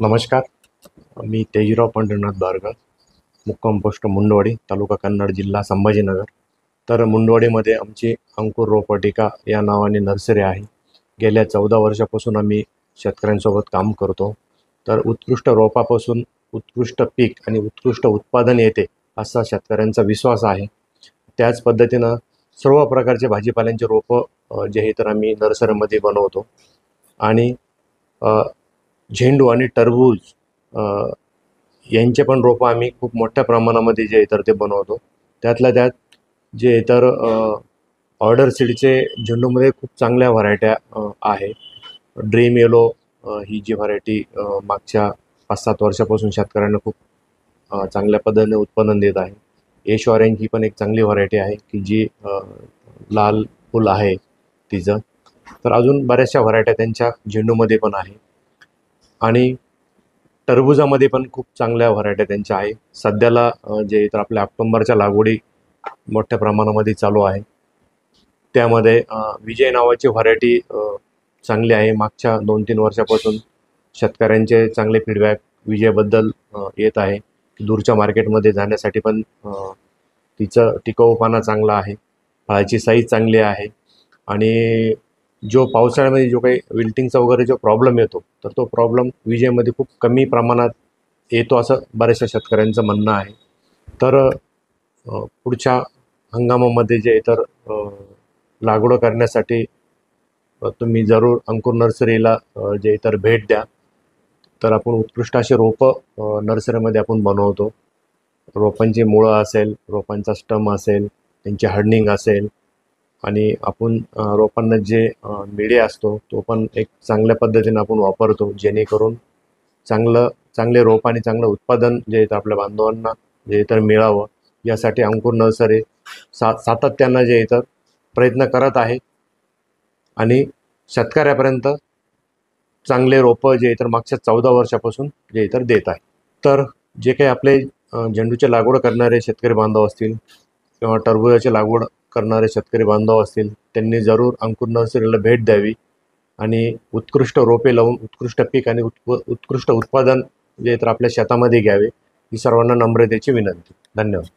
नमस्कार. मी तेजराव पंढरीनाथ बारगळ, मुक्काम पोस्ट मुंडवाडी, तालुका कन्नड, जिल्हा संभाजीनगर. तर मुंडवाडीमध्ये आमची अंकुर रोपवाटिका या नावाने नर्सरी आहे. गेल्या 14 वर्षापासून आम्ही शेतकऱ्यांसोबत काम करतो. तर उत्कृष्ट रोपापासून उत्कृष्ट पीक आणि उत्कृष्ट उत्पादन येते असा शेतकऱ्यांचा विश्वास आहे. त्याच पद्धतीनं सर्व प्रकारचे भाजीपाल्यांचे रोपं जे हे तर आम्ही नर्सरीमध्ये बनवतो. आणि झेंडू आणि टरबूज यांचे पण रोपं आम्ही खूप मोठ्या प्रमाणामध्ये जे इतर ते बनवतो. त्यातल्या त्यात जे इतर ऑर्डर सीडचे झेंडूमध्ये खूप चांगल्या व्हरायट्या आहे. ड्रीम येलो ही जी व्हरायटी मागच्या 5-7 वर्षापासून शेतकऱ्यांना खूप चांगल्या पद्धतीने उत्पादन देत आहे. एश ऑरेंज ही पण एक चांगली व्हरायटी आहे की जी लाल फुल आहे तिचं. तर अजून बऱ्याचशा व्हरायट्या त्यांच्या झेंडूमध्ये पण आहे. आणि टरबुजामध्ये पण खूप चांगल्या व्हरायट्या त्यांच्या आहे. सध्याला जे तर आपल्या ऑक्टोबरच्या लागवडी मोठ्या प्रमाणामध्ये चालू आहे. त्यामध्ये विजय नावाची व्हरायटी चांगली आहे. मागच्या 2-3 वर्षापासून शेतकऱ्यांचे चांगले फीडबॅक विजयबद्दल येत आहे. दूरच्या मार्केटमध्ये जाण्यासाठी पण तिचं टिकाऊपणा चांगला आहे, फळाची साईज चांगली आहे. आणि जो पावसाळ्यामध्ये जो काही विल्टिंगचा वगैरे जो प्रॉब्लेम येतो, तर तो प्रॉब्लेम विजेमध्ये खूप कमी प्रमाणात येतो असं बऱ्याचशा शेतकऱ्यांचं म्हणणं आहे. तर पुढच्या हंगामामध्ये जे इतर लागवड करण्यासाठी तुम्ही जरूर अंकुर नर्सरीला जे इतर भेट द्या. तर आपण उत्कृष्ट असे रोपं नर्सरीमध्ये आपण बनवतो. रोपांची मुळं असेल, रोपांचा स्टम असेल, त्यांची हार्डनिंग असेल, आणि आपण रोपांना जे मीडिया असतो तो पण एक चांगल्या पद्धतीने आपण वापरतो, जेणेकरून चांगले रोप आणि चांगलं उत्पादन जे तर आपल्या बांधवांना जे तर मिळावं, यासाठी अंकुर नर्सरी सातत्यानं जे इतर प्रयत्न करत आहे आणि शेतकऱ्यापर्यंत चांगले रोपं जे इतर मागच्या 14 वर्षापासून जे इतर देत आहे. तर जे काही आपले झेंडूची लागवड करणारे शेतकरी बांधव असतील किंवा टरबुजाची लागवड करणारे शेतकरी बांधव असतील, त्यांनी जरूर अंकुर नर्सरीला भेट द्यावी आणि उत्कृष्ट रोपे लावून उत्कृष्ट पीक आणि उत्कृष्ट उत्पादन जे तर आपल्या शेतामध्ये घ्यावे, ही सर्वांना नम्रतेची विनंती. धन्यवाद.